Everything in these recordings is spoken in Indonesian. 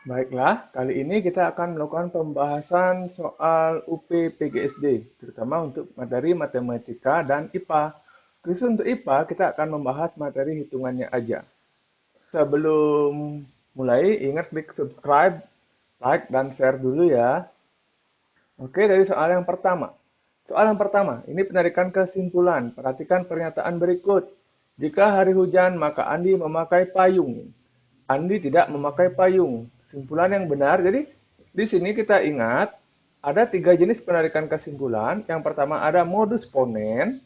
Baiklah, kali ini kita akan melakukan pembahasan soal UP PGSD, terutama untuk materi matematika dan IPA. Khusus untuk IPA, kita akan membahas materi hitungannya aja. Sebelum mulai, ingat klik subscribe, like, dan share dulu ya. Oke, dari soal yang pertama. Soal yang pertama, ini penarikan kesimpulan. Perhatikan pernyataan berikut. Jika hari hujan, maka Andi memakai payung. Andi tidak memakai payung. Kesimpulan yang benar. Jadi, di sini kita ingat ada 3 jenis penarikan kesimpulan. Yang pertama ada modus ponen.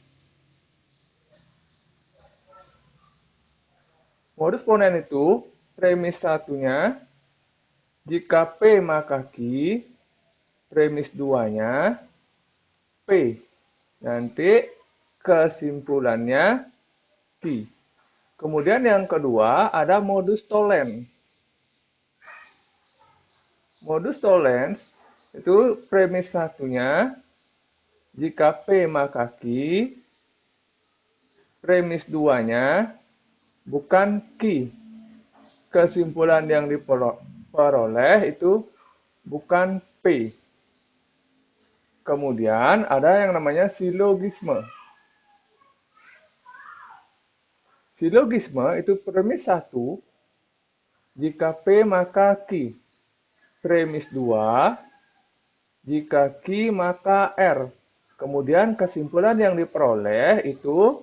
Modus ponen itu premis satunya jika P maka Q, premis duanya P. Nanti kesimpulannya Q. Kemudian yang kedua ada modus tollens. Modus tollens itu premis satunya jika P maka Q, premis duanya bukan Q. Kesimpulan yang diperoleh itu bukan P. Kemudian ada yang namanya silogisme. Silogisme itu premis 1, jika P maka Q. Premis 2, jika Q maka R. Kemudian kesimpulan yang diperoleh itu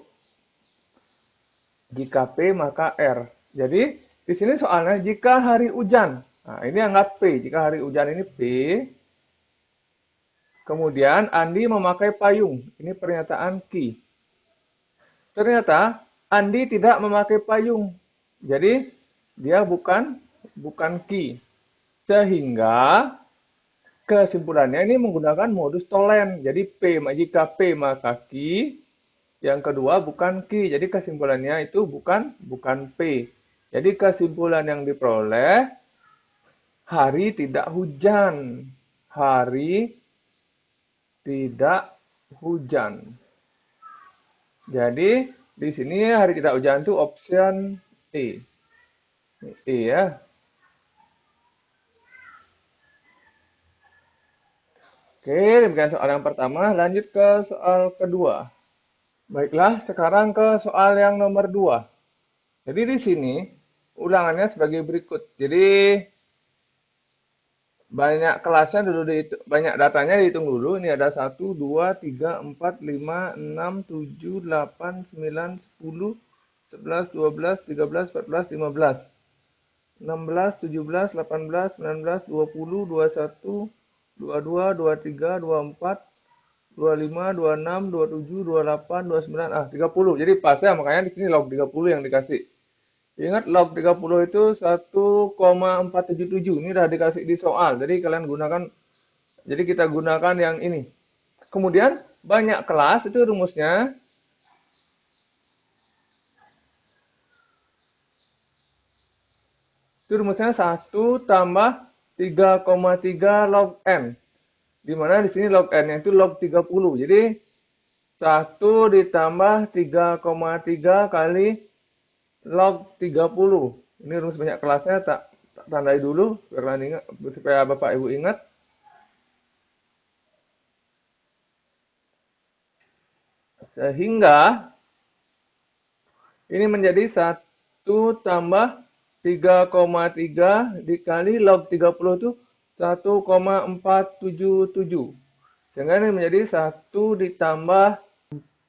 jika P maka R. Jadi di sini soalnya jika hari hujan. Nah, ini anggap P. Jika hari hujan ini P. Kemudian Andi memakai payung. Ini pernyataan Q. Ternyata Andi tidak memakai payung. Jadi dia bukan Q. Sehingga kesimpulannya ini menggunakan modus tollens. Jadi jika P maka Q, yang kedua bukan Q. Jadi kesimpulannya itu bukan P. Jadi kesimpulan yang diperoleh hari tidak hujan. Hari tidak hujan. Jadi di sini hari tidak hujan itu option E. E ya. Oke, demikian soal yang pertama. Lanjut ke soal kedua. Baiklah, sekarang ke soal yang nomor 2. Jadi di sini ulangannya sebagai berikut. Jadi banyak kelasnya dulu banyak datanya dihitung dulu. Ini ada 1, 2, 3, 4, 5, 6, 7, 8, 9, 10, 11, 12, 13, 14, 15. 16, 17, 18, 19, 20, 21, 22, 23, 24, 25, 26, 27, 28, 29, 30. Jadi pas ya, makanya di sini log 30 yang dikasih. Ingat log 30 itu 1,477. Ini udah dikasih di soal. Jadi kalian gunakan, jadi kita gunakan yang ini. Kemudian banyak kelas itu rumusnya. Itu rumusnya 1 tambah 3,3 log N. Dimana di sini log N-nya itu log 30. Jadi 1 ditambah 3,3 kali log 30. Ini rumus banyak kelasnya, tak tandai dulu supaya Bapak Ibu ingat. Sehingga ini menjadi 1 tambah 3,3 dikali log 30 itu 1,477. Sehingga ini menjadi 1 ditambah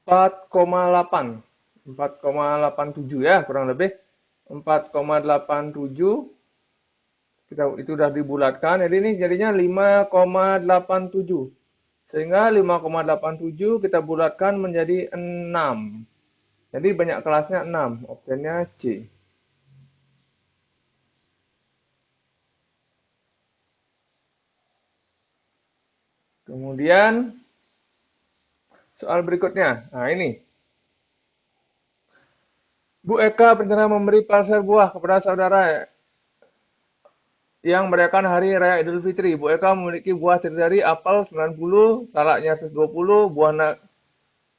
4,8. 4,87 ya, kurang lebih 4,87. Itu sudah dibulatkan. Jadi ini jadinya 5,87. Sehingga 5,87 kita bulatkan menjadi 6. Jadi banyak kelasnya 6. Opsinya C. Kemudian soal berikutnya. Nah ini. Bu Eka berencana memberi parsel buah kepada saudara yang merayakan hari raya Idul Fitri. Bu Eka memiliki buah terdiri apel 90, salaknya 120,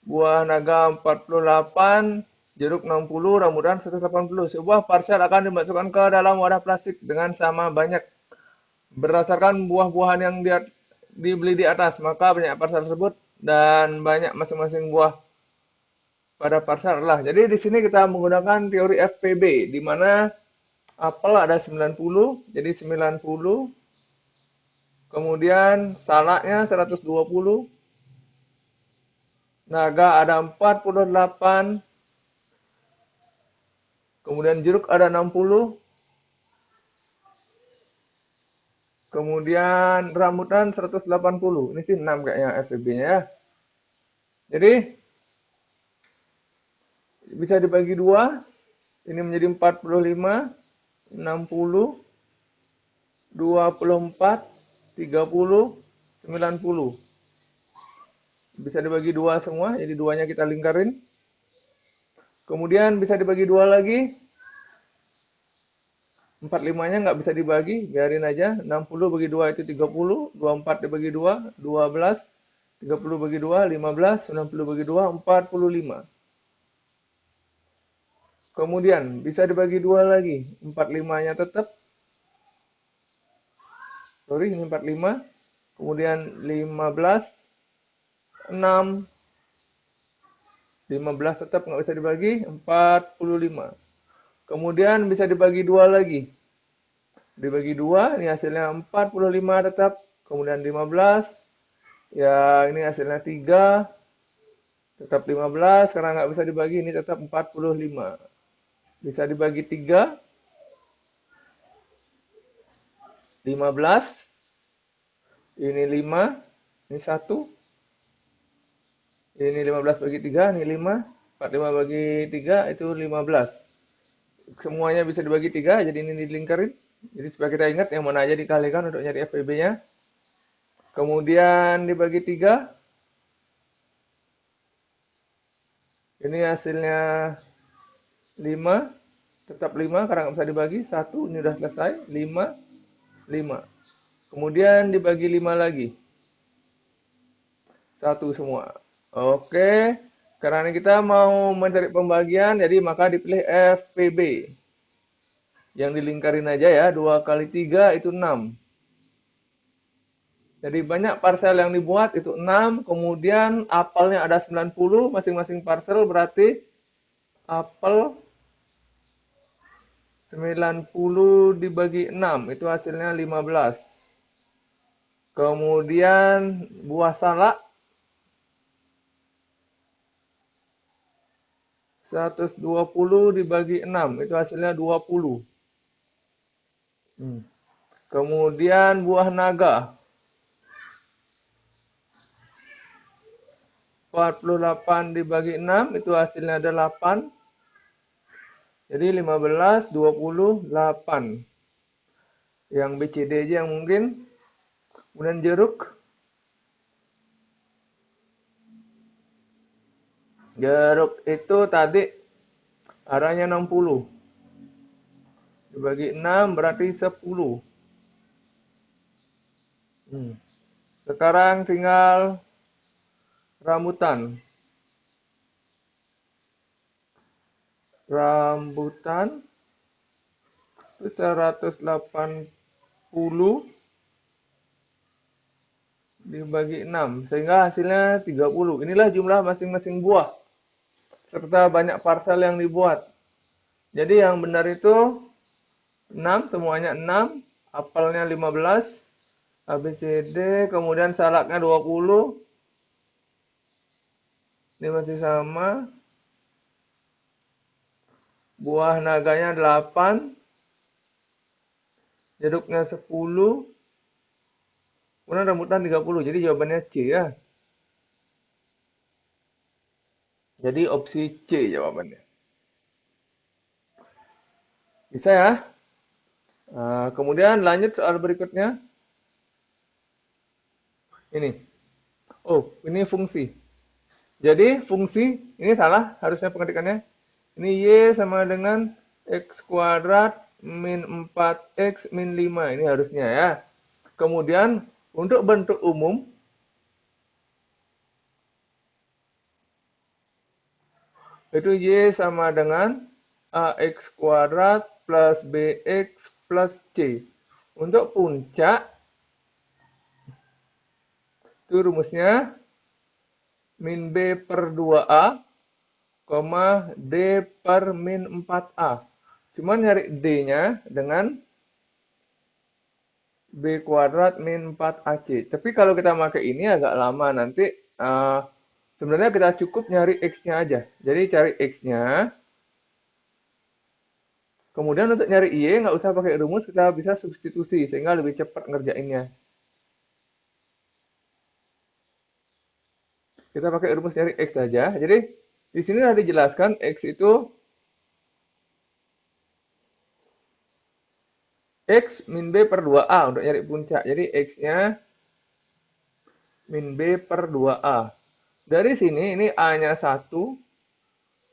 buah naga 48, jeruk 60, rambutan 180. Sebuah parsel akan dimasukkan ke dalam wadah plastik dengan sama banyak berdasarkan buah-buahan yang dia dibeli di atas, maka banyak parsel tersebut dan banyak masing-masing buah pada parsel lah. Jadi di sini kita menggunakan teori FPB, di mana apel ada 90, jadi 90. Kemudian salaknya 120, naga ada 48, kemudian jeruk ada 60, kemudian rambutan 180. Ini sih 6 kayaknya FPB-nya ya. Jadi bisa dibagi dua, ini menjadi 45, 60, 24, 30, 90. Bisa dibagi dua semua, jadi duanya kita lingkarin. Kemudian bisa dibagi dua lagi, 45-nya nggak bisa dibagi, biarin aja. 60 bagi 2 itu 30, 24 dibagi 2, 12, 30 bagi 2, 15, 90 bagi 2, 45. Kemudian bisa dibagi dua lagi, 45-nya tetap. Sorry, ini 45. Kemudian 15, 6, 15 tetap nggak bisa dibagi, 45. Kemudian bisa dibagi dua lagi. Dibagi dua, ini hasilnya 45 tetap. Kemudian 15, ya ini hasilnya 3, tetap 15. Karena nggak bisa dibagi, ini tetap 45. Bisa dibagi 3, 15. Ini 5, ini 1. Ini 15 bagi 3, ini 5. 45 bagi 3, itu 15. Semuanya bisa dibagi 3, jadi ini dilingkarin. Jadi supaya kita ingat yang mana aja dikalikan untuk nyari FPB-nya. Kemudian dibagi 3. Ini hasilnya 5. Tetap 5 karena nggak bisa dibagi. 1, ini udah selesai. 5, 5. Kemudian dibagi 5 lagi. 1 semua. Oke. Karena kita mau mencari pembagian, jadi maka dipilih FPB. Yang dilingkarin aja ya. 2 kali 3 itu 6. Jadi banyak parcel yang dibuat itu 6, kemudian apelnya ada 90, masing-masing parcel berarti apel 90 dibagi 6, itu hasilnya 15. Kemudian buah salak 120 dibagi 6, itu hasilnya 20. Kemudian buah naga 48 dibagi 6, itu hasilnya 8. Jadi 15, 20, 8. Yang BCD aja yang mungkin. Kemudian jeruk. Jeruk itu tadi arahnya 60. Dibagi 6 berarti 10. Sekarang tinggal rambutan. Rambutan itu 180 dibagi 6. Sehingga hasilnya 30. Inilah jumlah masing-masing buah. Serta banyak parcel yang dibuat. Jadi yang benar itu 6, semuanya 6. Apelnya 15. ABCD, kemudian salaknya 20. Ini masih sama. Buah naganya 8. Jeruknya 10. Kemudian rambutan 30. Jadi jawabannya C ya. Jadi opsi C jawabannya. Bisa ya? Kemudian lanjut soal berikutnya. Ini. Oh, ini fungsi. Jadi fungsi, ini salah harusnya pengetikannya. Ini Y sama dengan X kuadrat min 4X min 5. Ini harusnya ya. Kemudian untuk bentuk umum, itu Y sama dengan AX kuadrat plus BX plus C. Untuk puncak, itu rumusnya min B per 2A, D per min 4A. Cuman nyari D-nya dengan B kuadrat min 4AC. Tapi kalau kita pakai ini agak lama nanti. Sebenarnya kita cukup nyari X-nya aja. Jadi cari X-nya. Kemudian untuk nyari Y nggak usah pakai rumus, kita bisa substitusi sehingga lebih cepat ngerjainnya. Kita pakai rumus nyari X saja. Jadi di sini sudah dijelaskan X itu X min B per 2A untuk nyari puncak. Jadi X-nya min B per 2A. Dari sini ini A-nya 1,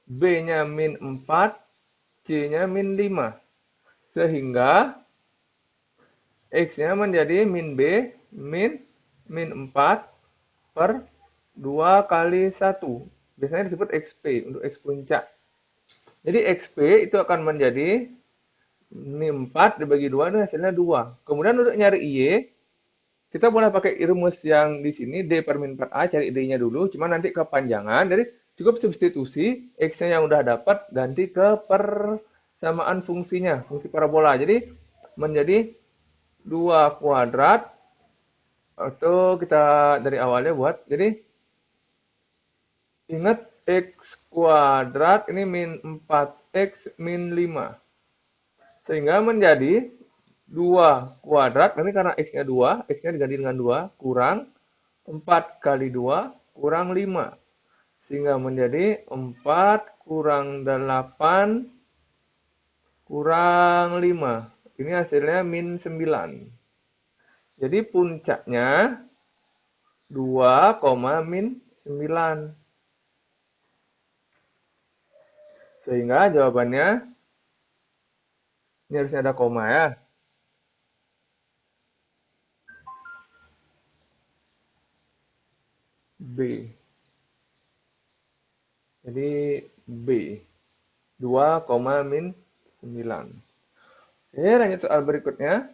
B-nya min 4, C-nya min 5. Sehingga X-nya menjadi min B min 4 per 2 kali 1. Biasanya disebut XP untuk X puncak. Jadi XP itu akan menjadi min 4 dibagi 2 itu hasilnya 2. Kemudian untuk nyari Y, kita boleh pakai rumus yang di sini D per min 4A, cari D-nya dulu, cuma nanti kepanjangan. Jadi cukup substitusi X-nya yang udah dapat ganti ke persamaan fungsinya, fungsi parabola. Jadi menjadi 2 kuadrat, atau kita dari awalnya buat, jadi ingat X kuadrat ini min 4X min 5. Sehingga menjadi 2 kuadrat, ini karena X-nya 2, X-nya diganti dengan 2, kurang 4 kali 2, kurang 5. Sehingga menjadi 4 kurang 8, kurang 5. Ini hasilnya min 9. Jadi puncaknya 2, min 9. Sehingga jawabannya, ini harusnya ada koma ya. B. Jadi B. 2, min 9. Oke, lanjut soal berikutnya.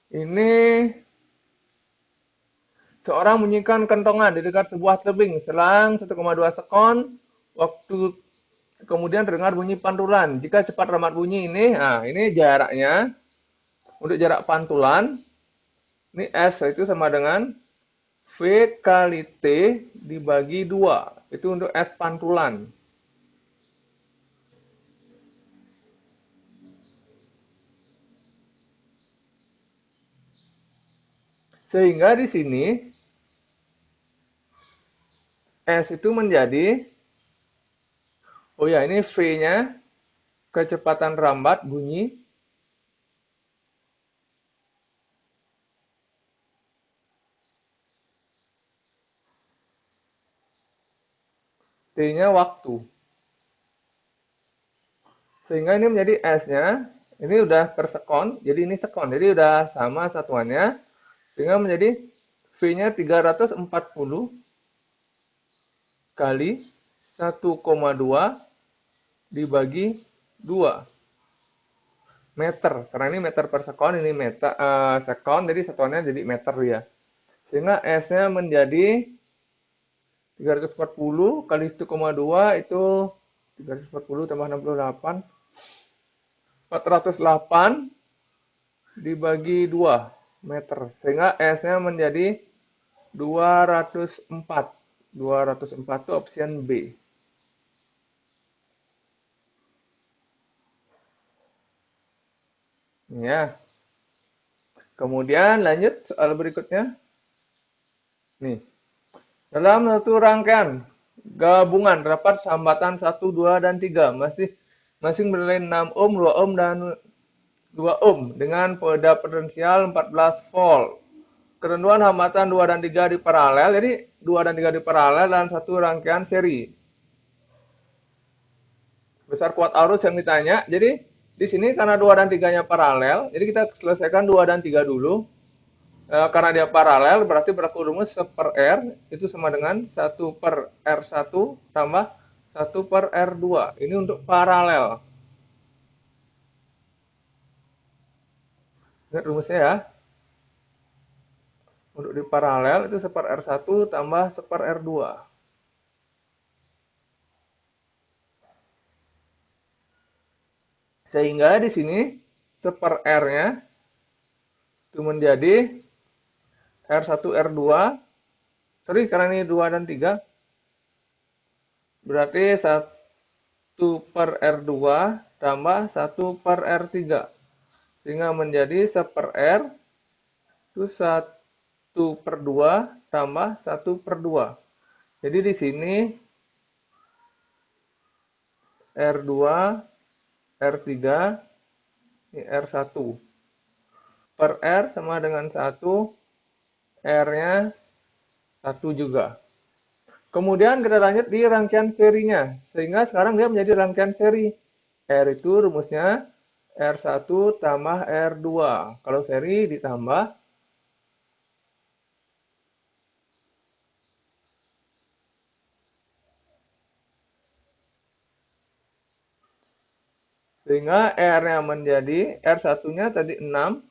Ini seorang bunyikan kentongan di dekat sebuah tebing selang 1,2 sekon. Waktu kemudian terdengar bunyi pantulan. Jika cepat remat bunyi ini, nah ini jaraknya. Untuk jarak pantulan, ini S itu sama dengan V kali T dibagi 2. Itu untuk S pantulan. Sehingga di sini S itu menjadi, oh ya ini V-nya kecepatan rambat bunyi, T-nya waktu. Sehingga ini menjadi S-nya, ini udah per sekon, jadi ini sekon, jadi udah sama satuannya. Sehingga menjadi V-nya 340 kali 1,2 dibagi 2 meter. Karena ini meter per sekon, ini meter sekon, jadi satuannya jadi meter ya. Sehingga S-nya menjadi 340 kali 1,2 itu 340 tambah 68, 408 dibagi 2 meter. Sehingga S-nya menjadi 204. 204 itu option B. Ya. Kemudian lanjut soal berikutnya. Nih. Dalam satu rangkaian gabungan rapat hambatan 1, 2, dan 3 masing bernilai 6 ohm, 2 ohm, dan 2 ohm dengan pada potensial 14 volt. Ketentuan hambatan 2 dan 3 di paralel, jadi 2 dan 3 di paralel dan satu rangkaian seri. Besar kuat arus yang ditanya, jadi di sini karena 2 dan 3-nya paralel, jadi kita selesaikan 2 dan 3 dulu. Karena dia paralel, berarti berlaku rumus 1 per R, itu sama dengan 1 per R1 tambah 1 per R2. Ini untuk paralel. Ingat rumusnya ya. Untuk di paralel itu 1 per R1 tambah 1 per R2. Sehingga di sini 1 per R-nya itu menjadi R1 R2. Sorry, karena ini 2 dan 3. Berarti 1 per R2 tambah 1 per R3. Sehingga menjadi 1 per R itu 1 per 2 tambah 1 per 2. Jadi di sini R2, R3, ini R1. Per R sama dengan 1, R-nya 1 juga. Kemudian kita lanjut di rangkaian serinya. Sehingga sekarang dia menjadi rangkaian seri. R itu rumusnya R1 tambah R2. Kalau seri ditambah. Sehingga R-nya menjadi, R1-nya tadi 6.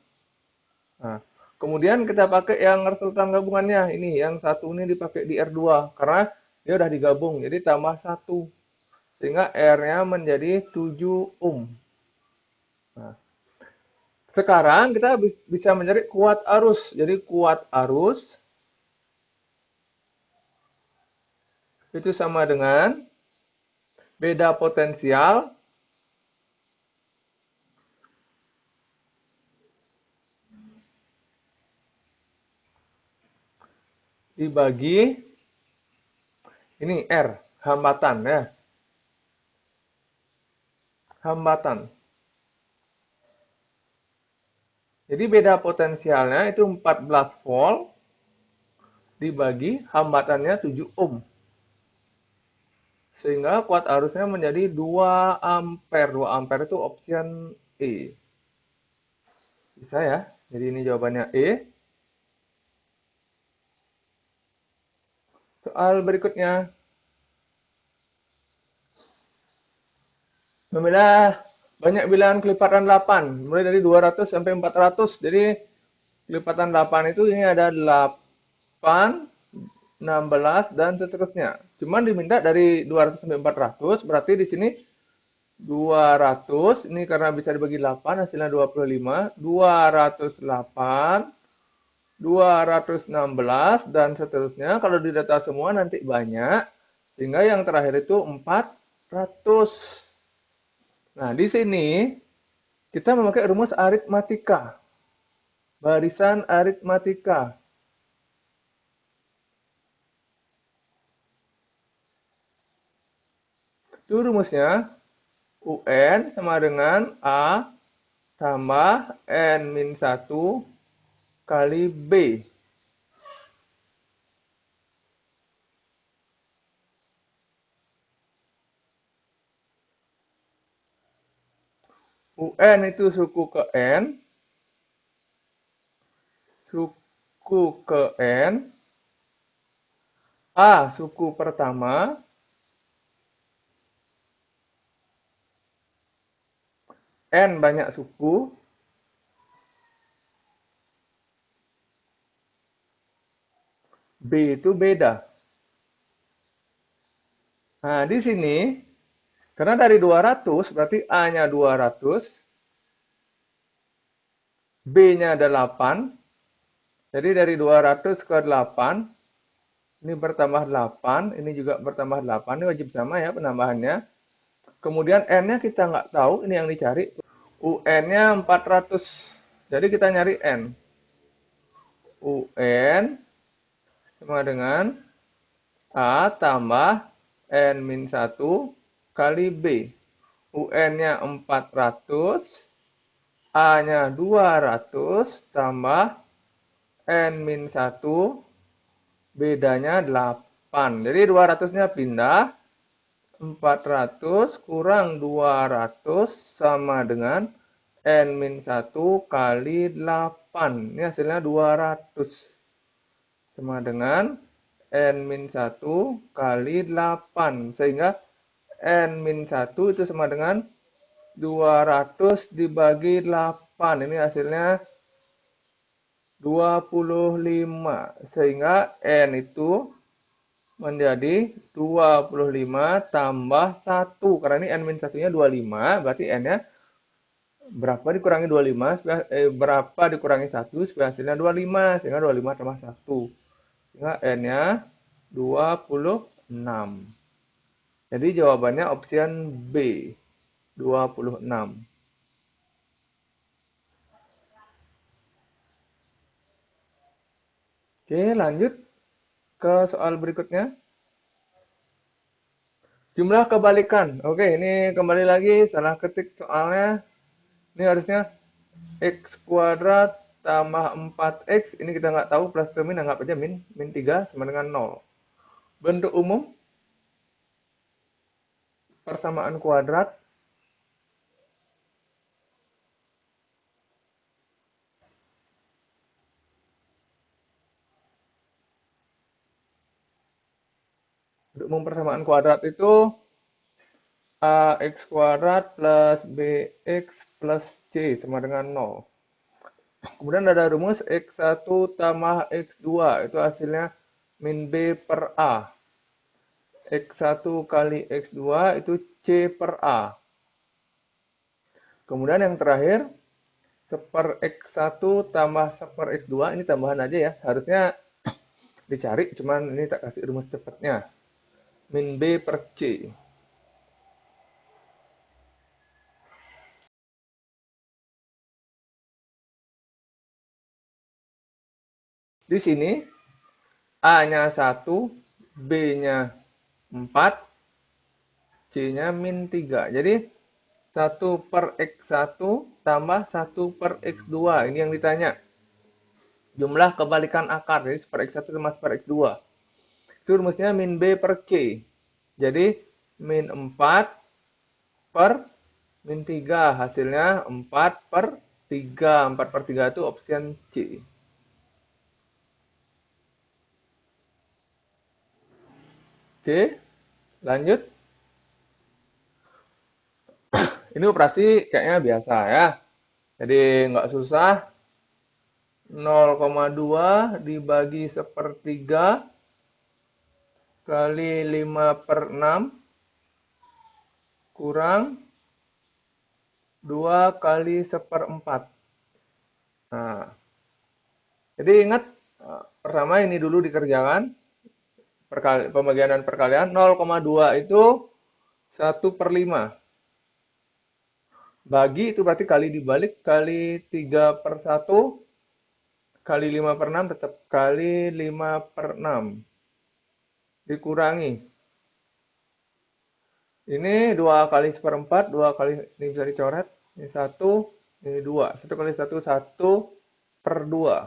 Nah, kemudian kita pakai yang resultan gabungannya. Ini, yang satu ini dipakai di R2. Karena dia udah digabung, jadi tambah 1. Sehingga R-nya menjadi 7 ohm. Nah, sekarang kita bisa mencari kuat arus. Jadi kuat arus itu sama dengan beda potensial dibagi ini R, hambatan ya. Hambatan. Jadi beda potensialnya itu 14 volt dibagi hambatannya 7 ohm. Sehingga kuat arusnya menjadi 2 ampere. 2 ampere itu option E. Bisa ya? Jadi ini jawabannya E. Soal berikutnya. Memilah banyak bilangan kelipatan 8. Mulai dari 200 sampai 400. Jadi kelipatan 8 itu ini ada 8, 16, dan seterusnya. Cuman diminta dari 200 sampai 400. Berarti di sini 200, ini karena bisa dibagi 8, hasilnya 25, 208, 216, dan seterusnya. Kalau didata semua nanti banyak, sehingga yang terakhir itu 400. Nah, di sini kita memakai rumus aritmatika, barisan aritmatika. Itu rumusnya UN sama dengan A tambah N-1 kali B. UN itu suku ke N, suku ke N, A suku pertama, N banyak suku, B itu beda. Nah, di sini, karena dari 200, berarti A-nya 200, B-nya ada 8, jadi dari 200 ke 8, ini bertambah 8, ini juga bertambah 8, ini wajib sama ya penambahannya. Kemudian N-nya kita nggak tahu, ini yang dicari. UN-nya 400, jadi kita nyari N. UN sama dengan A tambah N-1 kali B. UN-nya 400, A-nya 200, tambah N-1, bedanya 8. Jadi 200-nya pindah, 400 kurang 200 sama dengan N-1 kali 8. Ini hasilnya 200. Sama dengan N-1 kali 8. Sehingga N-1 itu sama dengan 200 dibagi 8. Ini hasilnya 25. Sehingga N itu menjadi 25 tambah 1. Karena ini N-1-nya 25, berarti N-nya berapa dikurangi 25, berapa dikurangi 1, supaya hasilnya 25. Sehingga 25 tambah 1. Sehingga N-nya 26. Jadi jawabannya option B, 26. Oke, lanjut ke soal berikutnya. Jumlah kebalikan. Oke, ini kembali lagi salah ketik soalnya. Ini harusnya X kuadrat tambah 4X. Ini kita nggak tahu, plus ke min, anggap aja min. Min 3 sama dengan 0. Bentuk umum, persamaan kuadrat. Bentuk umum persamaan kuadrat itu AX kuadrat plus BX plus C sama dengan 0. Kemudian ada rumus X1 tambah X2. Itu hasilnya min B per A. X1 kali X2 itu C per A. Kemudian yang terakhir, seper X1 tambah seper X2. Ini tambahan aja ya. Harusnya dicari, cuman ini tak kasih rumus cepatnya. Min B per C. Di sini A-nya 1, B-nya 4, C-nya min 3. Jadi 1 per X1 tambah 1 per X2. Ini yang ditanya. Jumlah kebalikan akar. Jadi per X1 sama per X2. Itu rumusnya min B per C. Jadi min 4 per min 3. Hasilnya 4 per 3. 4 per 3 itu option C. Oke, lanjut. Ini operasi kayaknya biasa ya. Jadi nggak susah. 0,2 dibagi sepertiga kali 5 per 6 kurang 2 kali seperempat. Nah, jadi ingat, pertama ini dulu dikerjakan, pembagian dan perkalian. 0,2 itu 1 per 5. Bagi itu berarti kali dibalik, kali 3 per 1, kali 5 per 6 tetap kali 5 per 6. Dikurangi. Ini 2 kali seperempat, 2 kali, ini bisa dicoret. Ini 1, ini 2. 1 kali 1, 1 per 2.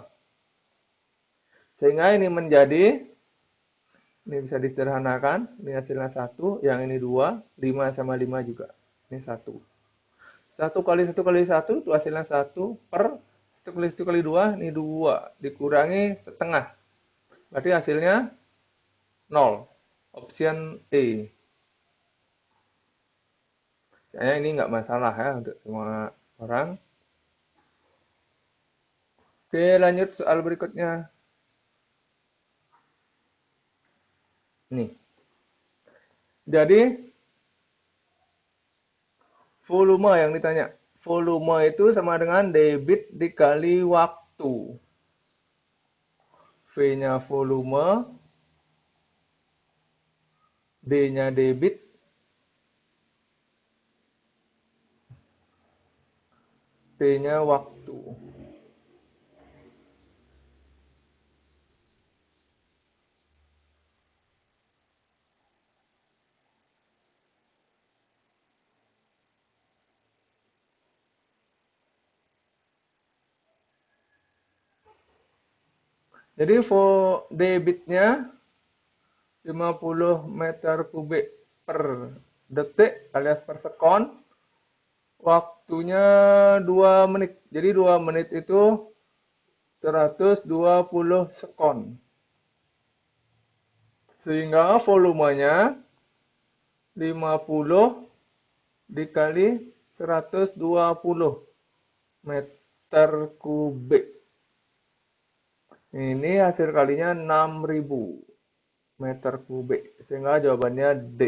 Sehingga ini menjadi, ini bisa disederhanakan, ini hasilnya 1, yang ini 2, 5 sama 5 juga. Ini 1. 1 kali 1 kali 1 itu hasilnya 1 per 1 kali 1 kali 2, ini 2. Dikurangi setengah. Berarti hasilnya 0. Option E. Kayaknya ini nggak masalah ya untuk semua orang. Oke, lanjut soal berikutnya. Nih. Jadi, volume yang ditanya. Volume itu sama dengan debit dikali waktu. V-nya volume, D-nya debit, T-nya waktu. Jadi debitnya 50 meter kubik per detik alias per sekon. Waktunya 2 menit. Jadi 2 menit itu 120 sekon. Sehingga volumenya 50 dikali 120 meter kubik. Ini hasil kalinya 6.000 meter kubik. Sehingga jawabannya D.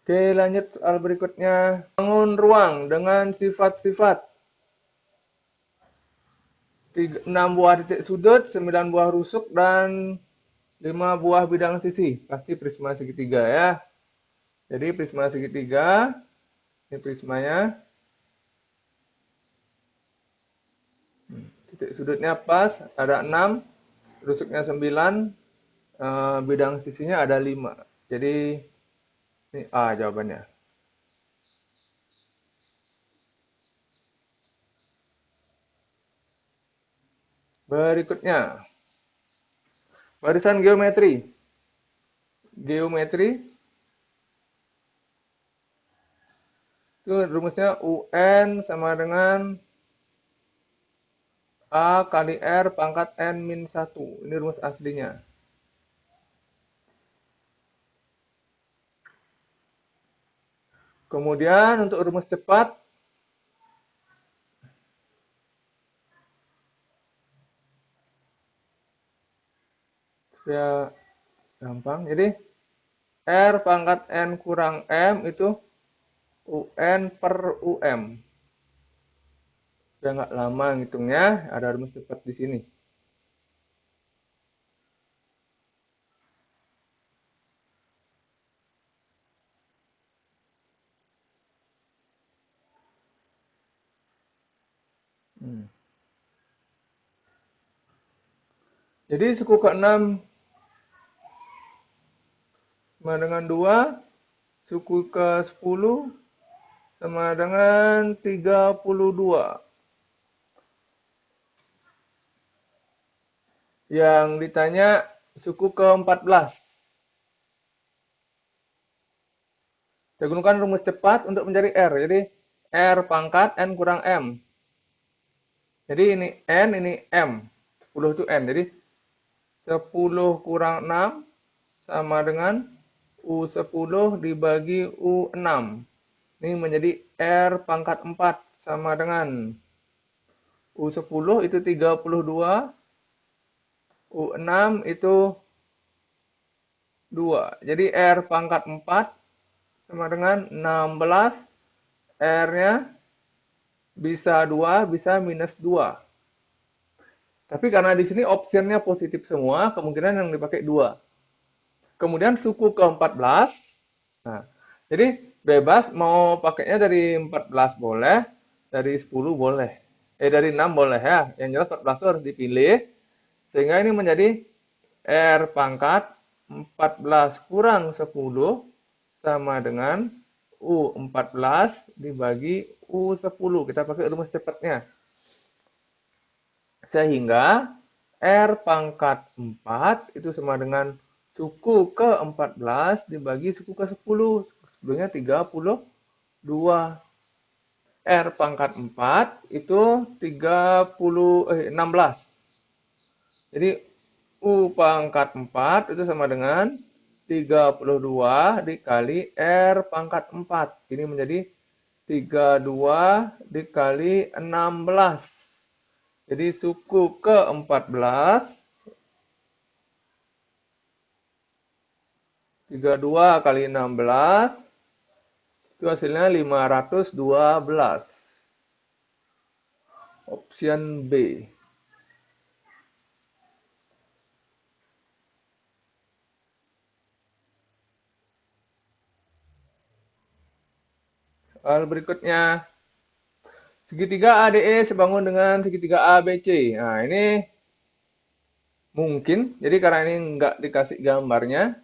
Oke, lanjut soal berikutnya. Bangun ruang dengan sifat-sifat 6 buah titik sudut, 9 buah rusuk, dan 5 buah bidang sisi. Pasti prisma segitiga ya. Jadi prisma segitiga, ini prismanya. Titik sudutnya pas, ada 6, rusuknya 9, bidang sisinya ada 5. Jadi ini A jawabannya. Berikutnya, barisan geometri. Geometri itu rumusnya UN sama dengan A kali R pangkat N min 1. Ini rumus aslinya. Kemudian untuk rumus cepat, ya gampang. Jadi R pangkat N kurang M itu UN per UM. Sudah nggak lama ngitungnya, ada rumus cepat di sini. Jadi suku ke-6 sama dengan 2, suku ke-10 sama dengan 32. Yang ditanya suku ke-14. Saya gunakan rumus cepat untuk mencari R. Jadi R pangkat N kurang M. Jadi ini N, ini M. 10 itu N. Jadi 10 kurang 6 sama dengan U10 dibagi U6. Ini menjadi R pangkat 4 sama dengan U10 itu 32, U6 itu 2. Jadi R pangkat 4 sama dengan 16. R-nya bisa 2, bisa minus 2. Tapi karena di sini optionnya positif semua, kemungkinan yang dipakai 2. Kemudian suku ke-14. Nah, jadi bebas mau pakainya dari 14 boleh, dari 10 boleh. Dari 6 boleh ya. Yang jelas 14 itu harus dipilih. Sehingga ini menjadi R pangkat 14 kurang 10 sama dengan U14 dibagi U10. Kita pakai rumus cepatnya. Sehingga R pangkat 4 itu sama dengan suku ke-14 dibagi suku ke-10. Sebelumnya 32. R pangkat 4 itu 16. Jadi U pangkat 4 itu sama dengan 32 dikali R pangkat 4. Ini menjadi 32 dikali 16. Jadi suku ke-14, 32 kali 16, itu hasilnya 512. Option B. Soal berikutnya, segitiga ADE sebangun dengan segitiga ABC. Nah, ini mungkin, jadi karena ini nggak dikasih gambarnya,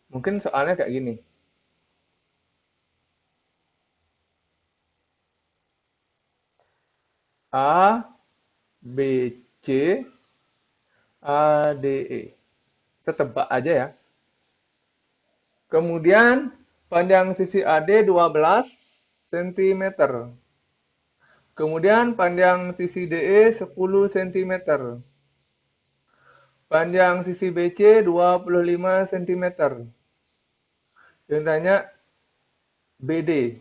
mungkin soalnya kayak gini. A, B, C, A, D, E. Kita tebak aja ya. Kemudian panjang sisi AD 12 cm. Kemudian panjang sisi DE 10 cm. Panjang sisi BC 25 cm. Yang tanya BD.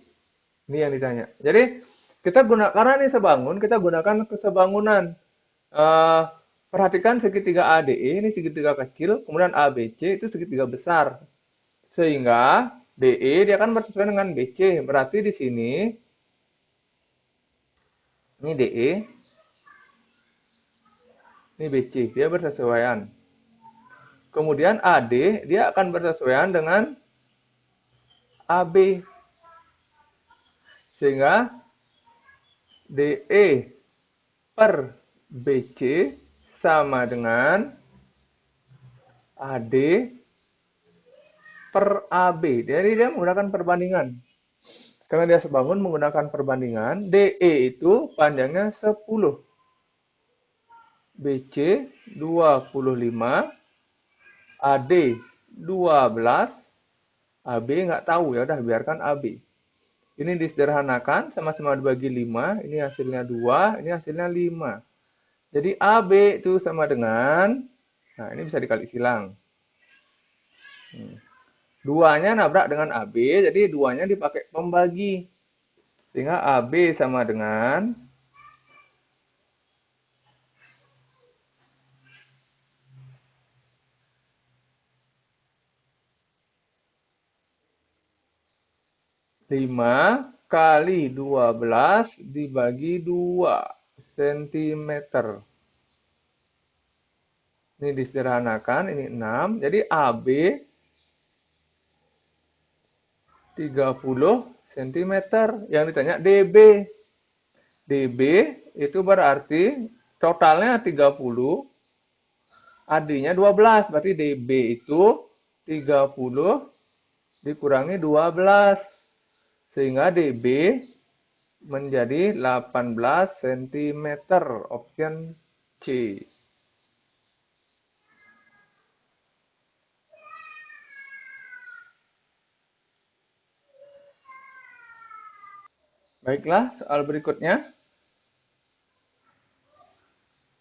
Ini yang ditanya. Jadi kita gunakan, karena ini sebangun, kita gunakan kesebangunan. Eh, Perhatikan segitiga ADE, ini segitiga kecil, kemudian ABC itu segitiga besar. Sehingga DE dia akan bersesuaian dengan BC. Berarti di sini, ini DE, ini BC, dia bersesuaian. Kemudian AD, dia akan bersesuaian dengan AB. Sehingga DE per BC sama dengan AD per AB. Jadi dia menggunakan perbandingan. Karena dia sebangun menggunakan perbandingan, DE itu panjangnya 10. BC 25, AD 12, AB nggak tahu, ya udah biarkan AB. Ini disederhanakan, sama-sama dibagi 5, ini hasilnya 2, ini hasilnya 5. Jadi AB itu sama dengan, nah ini bisa dikali silang. 2-nya nabrak dengan AB, jadi 2-nya dipakai pembagi. Sehingga AB sama dengan 5 kali 12 dibagi 2 cm. Ini disederhanakan, ini 6. Jadi AB 30 cm. Yang ditanya DB. DB itu berarti totalnya 30, AD-nya 12. Berarti DB itu 30 dikurangi 12. Sehingga DB menjadi 18 cm. Option C. Baiklah, soal berikutnya.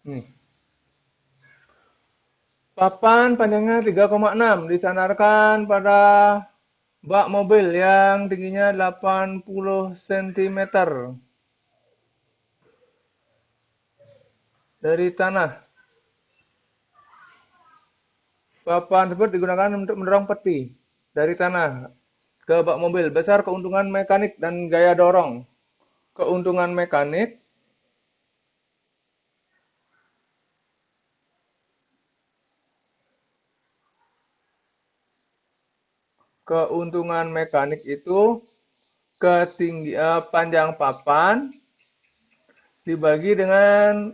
Nih. Papan panjangnya 3,6 disandarkan pada bak mobil yang tingginya 80 cm dari tanah. Papan tersebut digunakan untuk mendorong peti dari tanah ke bak mobil. Besar keuntungan mekanik dan gaya dorong. Keuntungan mekanik itu panjang papan dibagi dengan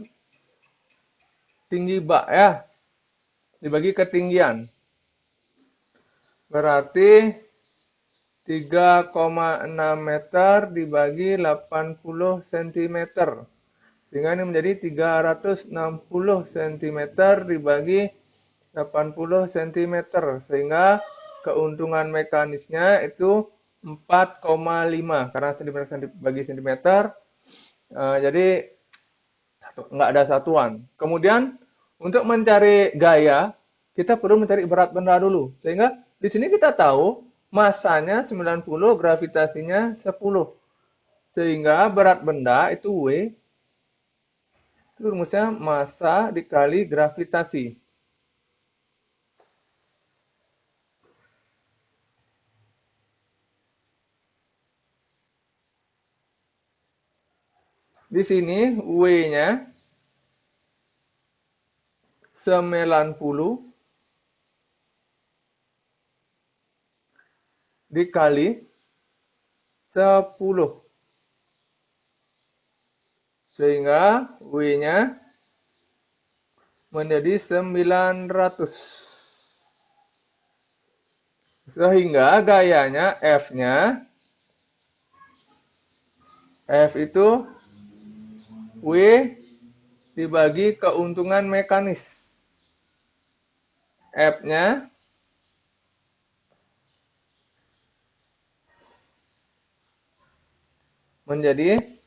tinggi bak, ya, dibagi ketinggian. Berarti 3,6 meter dibagi 80 cm. Sehingga ini menjadi 360 cm dibagi 80 cm. Sehingga keuntungan mekanisnya itu 4,5. Karena cm bagi cm, jadi nggak ada satuan. Kemudian untuk mencari gaya, kita perlu mencari berat benda dulu. Sehingga di sini kita tahu masanya 90, gravitasinya 10. Sehingga berat benda itu W, itu rumusnya massa dikali gravitasi. Di sini W-nya 90 dikali 10. Sehingga W-nya menjadi 900. Sehingga gayanya F-nya, F itu W dibagi keuntungan mekanis. F-nya menjadi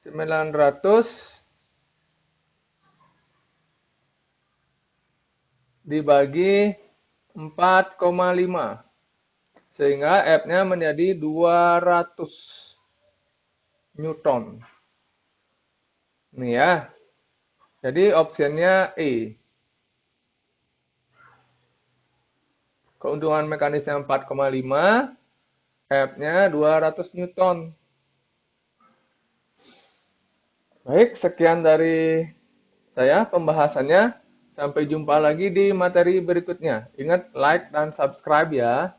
900 dibagi 4,5. Sehingga F-nya menjadi 200. Newton. Nih ya. Jadi optionnya E. Keuntungan mekanisnya 4,5, F-nya 200 Newton. Baik, sekian dari saya pembahasannya. Sampai jumpa lagi di materi berikutnya. Ingat like dan subscribe ya.